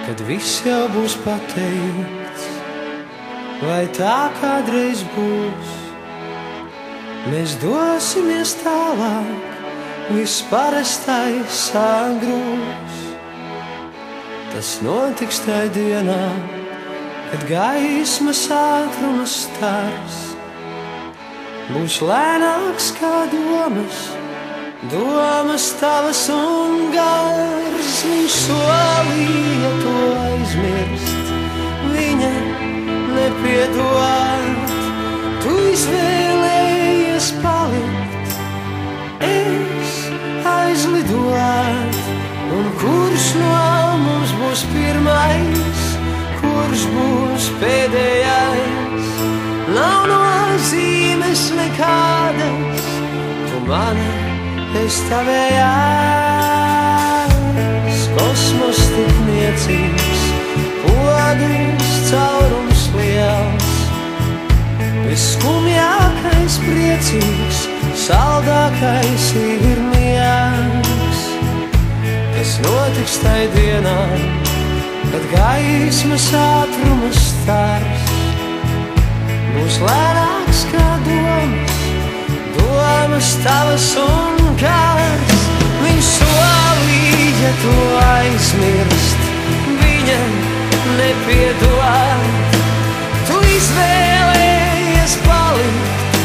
kad viss jau būs pateikts, vai tā kādreiz būs. Mēs dosimies tālāk, viss parastais sagrūs. Tas notiks tai dienā, kad gaismas ātruma stars būs lēnāks kā domas, domas tavas un gars. Viņš solīja to aizmirst, viņa nepiedod. Tu izvēlējies palikt, es aizlidot. Un kurš no mums būs pirmais, kurš būs pēdējais? Nav nozīmes nekādas, tu mana, es tavējās. Kosmos tik niecīgs, podrs caurums liels, visskumjākais priecīgs, saldākais ir miegs. Tas notiks tai dienā, kad gaismas ātruma stars būs lēnāks kā domas, domas tavas un kārs. Viņš solīja to aizmirst, viņa nepiedod. Tu izvēlējies palikt,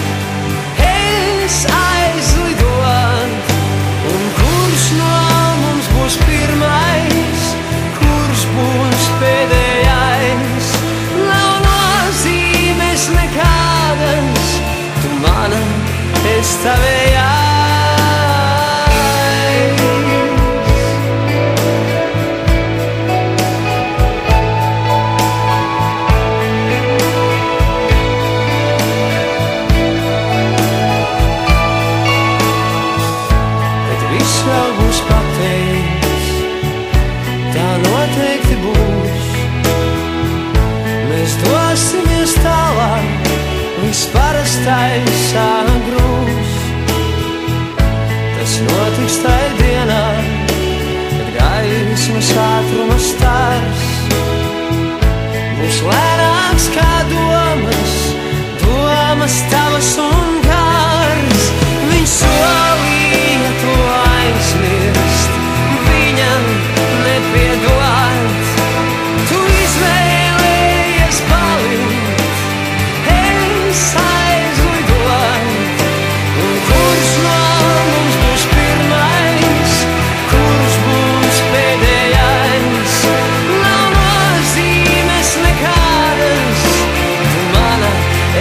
es aizlidot. Un kurš no mums būs pirmais, kurš būs pēdējais? Nav nozīmes nekādas, tu mana, es tavējās. Kad viss vēl būs pateikts, tā noteikti būs. Mēs dosimies tālāk, viss parastais sagrūs. Tas notiks tai dienā, kad gaismas ātruma stars būs lēnāks kā domas, domas tavas un gars. Viņš solīja to aizmirst, viņam nepiedod. Tu izvēlējies palikt, es aizlidot. Un kurš no mums būs pirmais, kurš būs pēdējais? Nav nozīmes nekādas, tu mana,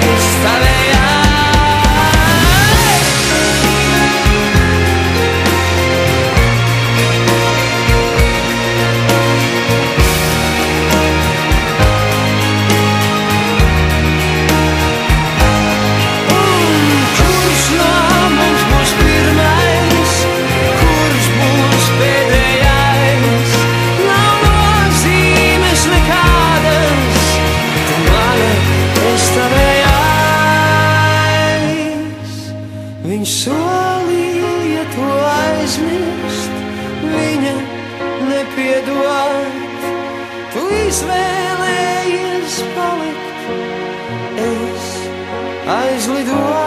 es tavējās. Kurš no mums būs pirmais, kurš būs pēdējais? Nav nozīmes nekādas, tu mana, es tavējās. Viņš solīja to aizmirst, viņa nepiedod. Tu izvēlējies palikt, es aizlidot.